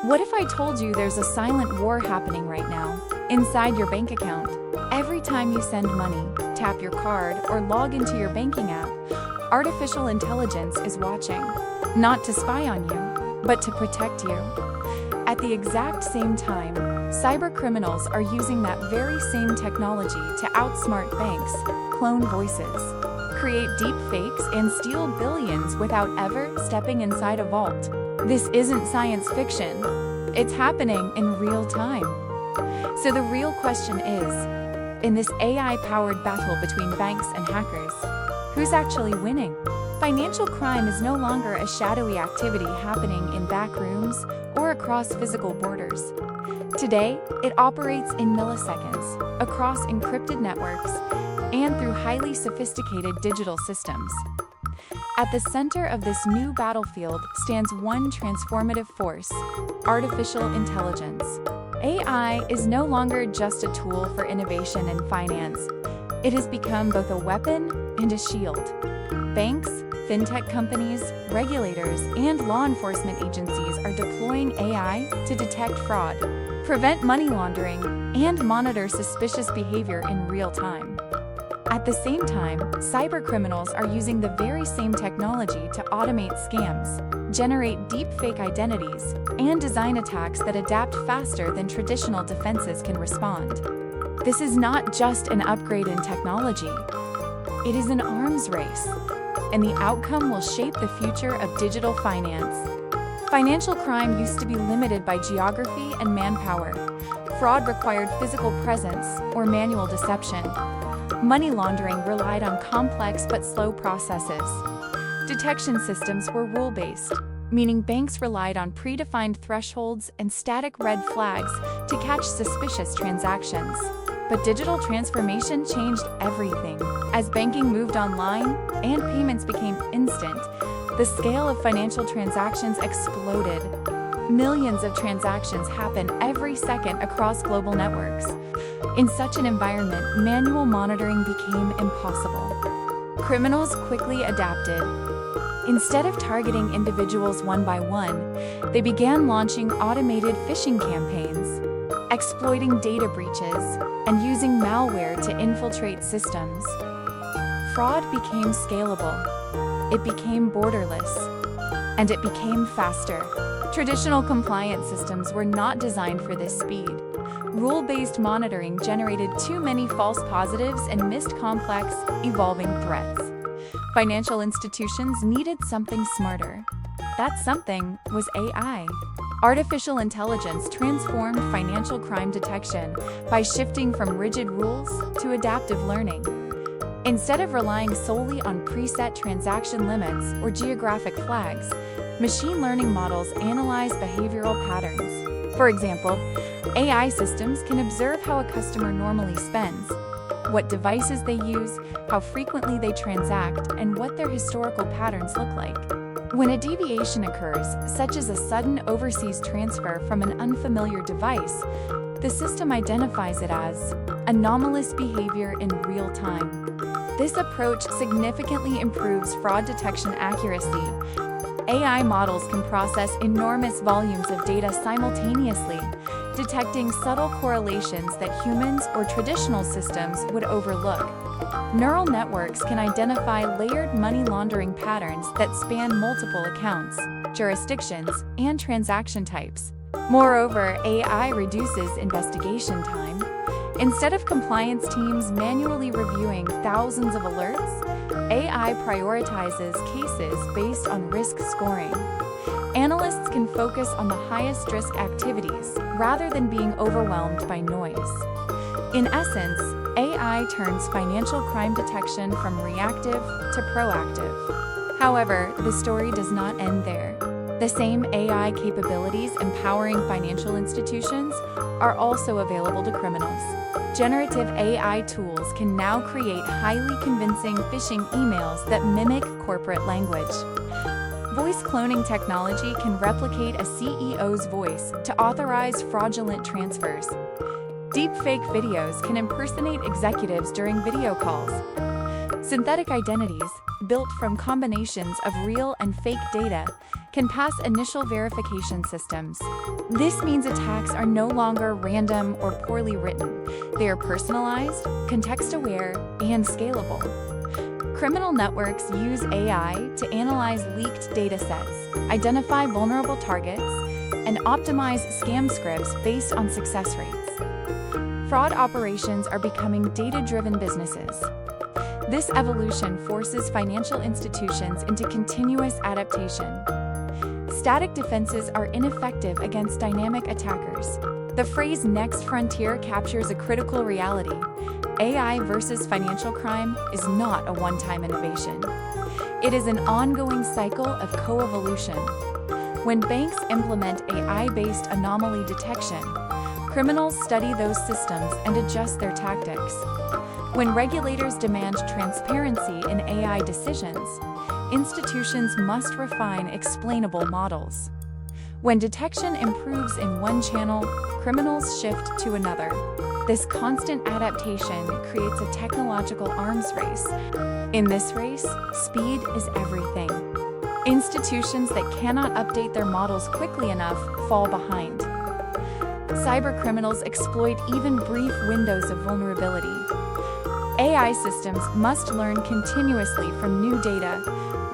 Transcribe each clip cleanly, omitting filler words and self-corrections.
What if I told you there's a silent war happening right now, inside your bank account? Every time you send money, tap your card, or log into your banking app, artificial intelligence is watching, not to spy on you, but to protect you. At the exact same time, cybercriminals are using that very same technology to outsmart banks, clone voices, create deep fakes, and steal billions without ever stepping inside a vault. This isn't science fiction. It's happening in real time. So the real question is, in this AI-powered battle between banks and hackers, who's actually winning? Financial crime is no longer a shadowy activity happening in back rooms or across physical borders. Today, it operates in milliseconds, across encrypted networks, and through highly sophisticated digital systems. At the center of this new battlefield stands one transformative force: artificial intelligence. AI is no longer just a tool for innovation and finance. It has become both a weapon and a shield. Banks, fintech companies, regulators, and law enforcement agencies are deploying AI to detect fraud, prevent money laundering, and monitor suspicious behavior in real time. At the same time, cybercriminals are using the very same technology to automate scams, generate deepfake identities, and design attacks that adapt faster than traditional defenses can respond. This is not just an upgrade in technology. It is an arms race, and the outcome will shape the future of digital finance. Financial crime used to be limited by geography and manpower. Fraud required physical presence or manual deception. Money laundering relied on complex but slow processes. Detection systems were rule-based, meaning banks relied on predefined thresholds and static red flags to catch suspicious transactions. But digital transformation changed everything. As banking moved online and payments became instant, the scale of financial transactions exploded. Millions of transactions happen every second across global networks. In such an environment, manual monitoring became impossible. Criminals quickly adapted. Instead of targeting individuals one by one, they began launching automated phishing campaigns, exploiting data breaches, and using malware to infiltrate systems. Fraud became scalable. It became borderless. And it became faster. Traditional compliance systems were not designed for this speed. Rule-based monitoring generated too many false positives and missed complex, evolving threats. Financial institutions needed something smarter. That something was AI. Artificial intelligence transformed financial crime detection by shifting from rigid rules to adaptive learning. Instead of relying solely on preset transaction limits or geographic flags, machine learning models analyze behavioral patterns. For example, AI systems can observe how a customer normally spends, what devices they use, how frequently they transact, and what their historical patterns look like. When a deviation occurs, such as a sudden overseas transfer from an unfamiliar device, the system identifies it as anomalous behavior in real time. This approach significantly improves fraud detection accuracy. AI models can process enormous volumes of data simultaneously, detecting subtle correlations that humans or traditional systems would overlook. Neural networks can identify layered money laundering patterns that span multiple accounts, jurisdictions, and transaction types. Moreover, AI reduces investigation time. Instead of compliance teams manually reviewing thousands of alerts, AI prioritizes cases based on risk scoring. Analysts can focus on the highest risk activities rather than being overwhelmed by noise. In essence, AI turns financial crime detection from reactive to proactive. However, the story does not end there. The same AI capabilities empowering financial institutions are also available to criminals. Generative AI tools can now create highly convincing phishing emails that mimic corporate language. Voice cloning technology can replicate a CEO's voice to authorize fraudulent transfers. Deepfake videos can impersonate executives during video calls. Synthetic identities, built from combinations of real and fake data, can pass initial verification systems. This means attacks are no longer random or poorly written. They are personalized, context-aware, and scalable. Criminal networks use AI to analyze leaked datasets, identify vulnerable targets, and optimize scam scripts based on success rates. Fraud operations are becoming data-driven businesses. This evolution forces financial institutions into continuous adaptation. Static defenses are ineffective against dynamic attackers. The phrase "next frontier" captures a critical reality. AI versus financial crime is not a one-time innovation. It is an ongoing cycle of co-evolution. When banks implement AI-based anomaly detection, criminals study those systems and adjust their tactics. When regulators demand transparency in AI decisions, institutions must refine explainable models. When detection improves in one channel, criminals shift to another. This constant adaptation creates a technological arms race. In this race, speed is everything. Institutions that cannot update their models quickly enough fall behind. Cybercriminals exploit even brief windows of vulnerability. AI systems must learn continuously from new data,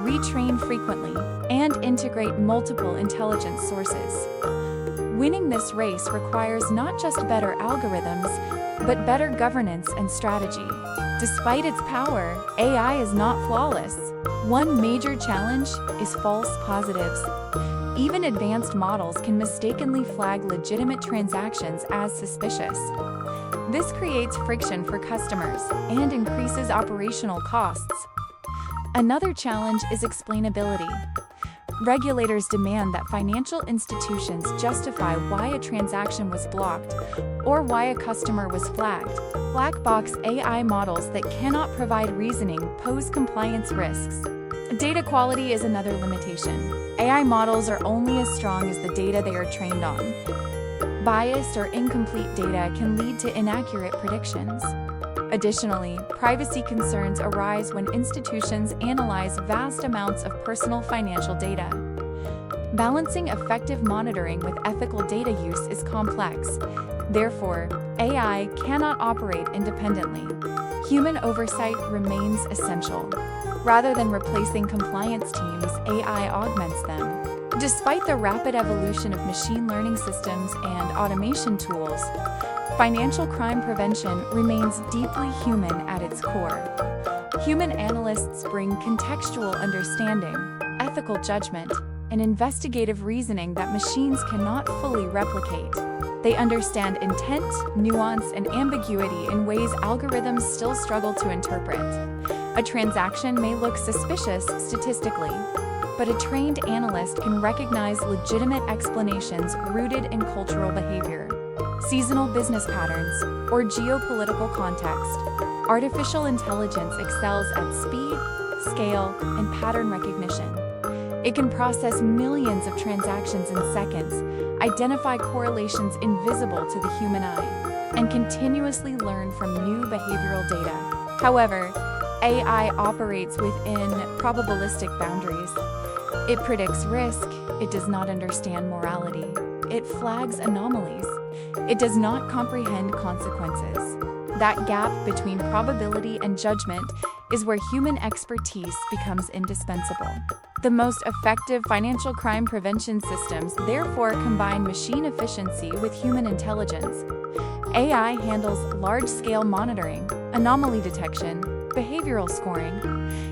retrain frequently, and integrate multiple intelligence sources. Winning this race requires not just better algorithms, but better governance and strategy. Despite its power, AI is not flawless. One major challenge is false positives. Even advanced models can mistakenly flag legitimate transactions as suspicious. This creates friction for customers and increases operational costs. Another challenge is explainability. Regulators demand that financial institutions justify why a transaction was blocked or why a customer was flagged. Black box AI models that cannot provide reasoning pose compliance risks. Data quality is another limitation. AI models are only as strong as the data they are trained on. Biased or incomplete data can lead to inaccurate predictions. Additionally, privacy concerns arise when institutions analyze vast amounts of personal financial data. Balancing effective monitoring with ethical data use is complex. Therefore, AI cannot operate independently. Human oversight remains essential. Rather than replacing compliance teams, AI augments them. Despite the rapid evolution of machine learning systems and automation tools, financial crime prevention remains deeply human at its core. Human analysts bring contextual understanding, ethical judgment, and investigative reasoning that machines cannot fully replicate. They understand intent, nuance, and ambiguity in ways algorithms still struggle to interpret. A transaction may look suspicious statistically, but a trained analyst can recognize legitimate explanations rooted in cultural behavior, seasonal business patterns, or geopolitical context. Artificial intelligence excels at speed, scale, and pattern recognition. It can process millions of transactions in seconds, identify correlations invisible to the human eye, and continuously learn from new behavioral data. However, AI operates within probabilistic boundaries. It predicts risk, it does not understand morality, it flags anomalies, it does not comprehend consequences. That gap between probability and judgment is where human expertise becomes indispensable. The most effective financial crime prevention systems therefore combine machine efficiency with human intelligence. AI handles large-scale monitoring, anomaly detection, behavioral scoring,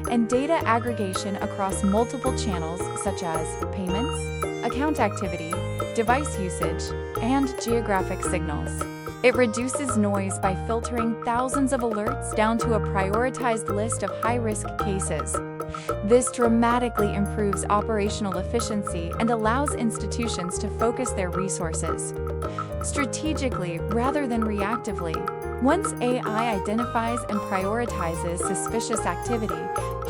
and data aggregation across multiple channels such as payments, account activity, device usage, and geographic signals. It reduces noise by filtering thousands of alerts down to a prioritized list of high-risk cases. This dramatically improves operational efficiency and allows institutions to focus their resources strategically rather than reactively. Once AI identifies and prioritizes suspicious activity,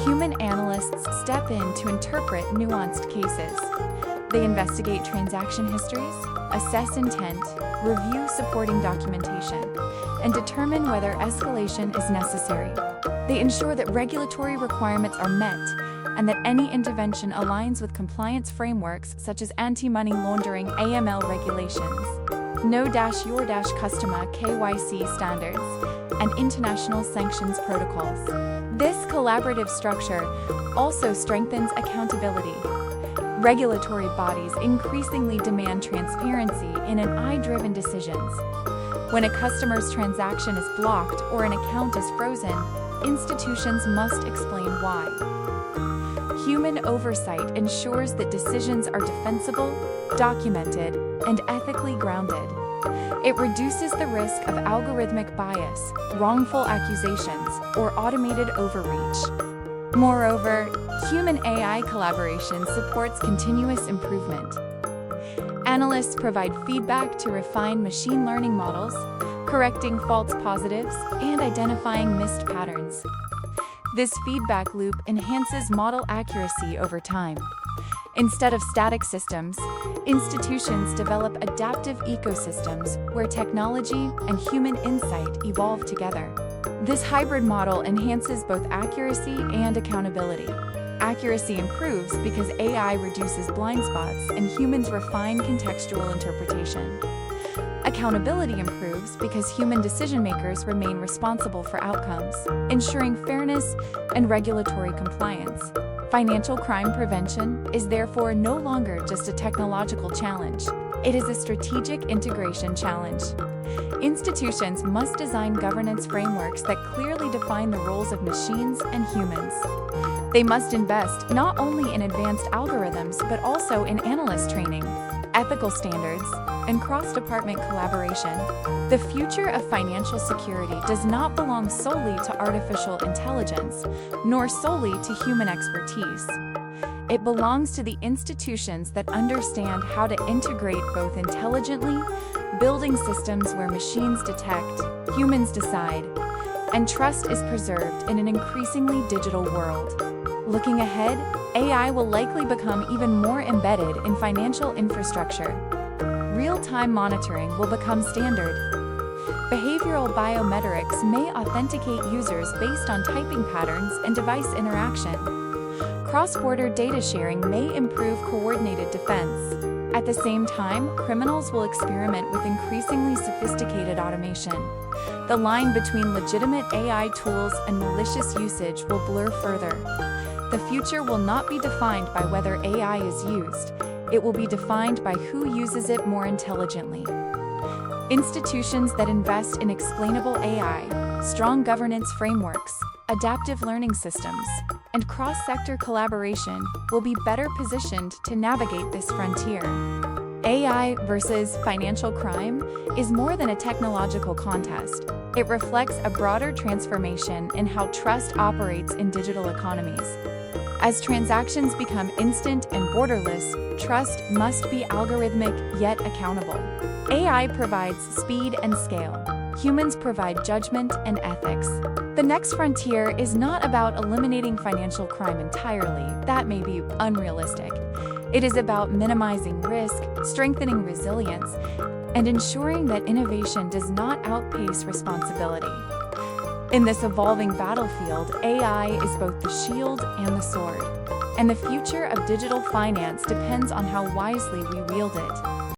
human analysts step in to interpret nuanced cases. They investigate transaction histories, assess intent, review supporting documentation, and determine whether escalation is necessary. They ensure that regulatory requirements are met and that any intervention aligns with compliance frameworks such as anti-money laundering (AML) regulations, know-your-customer (KYC) standards, and international sanctions protocols. This collaborative structure also strengthens accountability. Regulatory bodies increasingly demand transparency in AI-driven decisions. When a customer's transaction is blocked or an account is frozen, institutions must explain why. Human oversight ensures that decisions are defensible, documented, and ethically grounded. It reduces the risk of algorithmic bias, wrongful accusations, or automated overreach. Moreover, human-AI collaboration supports continuous improvement. Analysts provide feedback to refine machine learning models, correcting false positives, and identifying missed patterns. This feedback loop enhances model accuracy over time. Instead of static systems, institutions develop adaptive ecosystems where technology and human insight evolve together. This hybrid model enhances both accuracy and accountability. Accuracy improves because AI reduces blind spots and humans refine contextual interpretation. Accountability improves because human decision-makers remain responsible for outcomes, ensuring fairness and regulatory compliance. Financial crime prevention is therefore no longer just a technological challenge. It is a strategic integration challenge. Institutions must design governance frameworks that clearly define the roles of machines and humans. They must invest not only in advanced algorithms but also in analyst training, ethical standards, and cross-department collaboration. The future of financial security does not belong solely to artificial intelligence, nor solely to human expertise. It belongs to the institutions that understand how to integrate both intelligently, building systems where machines detect, humans decide, and trust is preserved in an increasingly digital world. Looking ahead, AI will likely become even more embedded in financial infrastructure. Real-time monitoring will become standard. Behavioral biometrics may authenticate users based on typing patterns and device interaction. Cross-border data sharing may improve coordinated defense. At the same time, criminals will experiment with increasingly sophisticated automation. The line between legitimate AI tools and malicious usage will blur further. The future will not be defined by whether AI is used. It will be defined by who uses it more intelligently. Institutions that invest in explainable AI, strong governance frameworks, adaptive learning systems, and cross-sector collaboration will be better positioned to navigate this frontier. AI versus financial crime is more than a technological contest. It reflects a broader transformation in how trust operates in digital economies. As transactions become instant and borderless, trust must be algorithmic yet accountable. AI provides speed and scale. Humans provide judgment and ethics. The next frontier is not about eliminating financial crime entirely. That may be unrealistic. It is about minimizing risk, strengthening resilience, and ensuring that innovation does not outpace responsibility. In this evolving battlefield, AI is both the shield and the sword. And the future of digital finance depends on how wisely we wield it.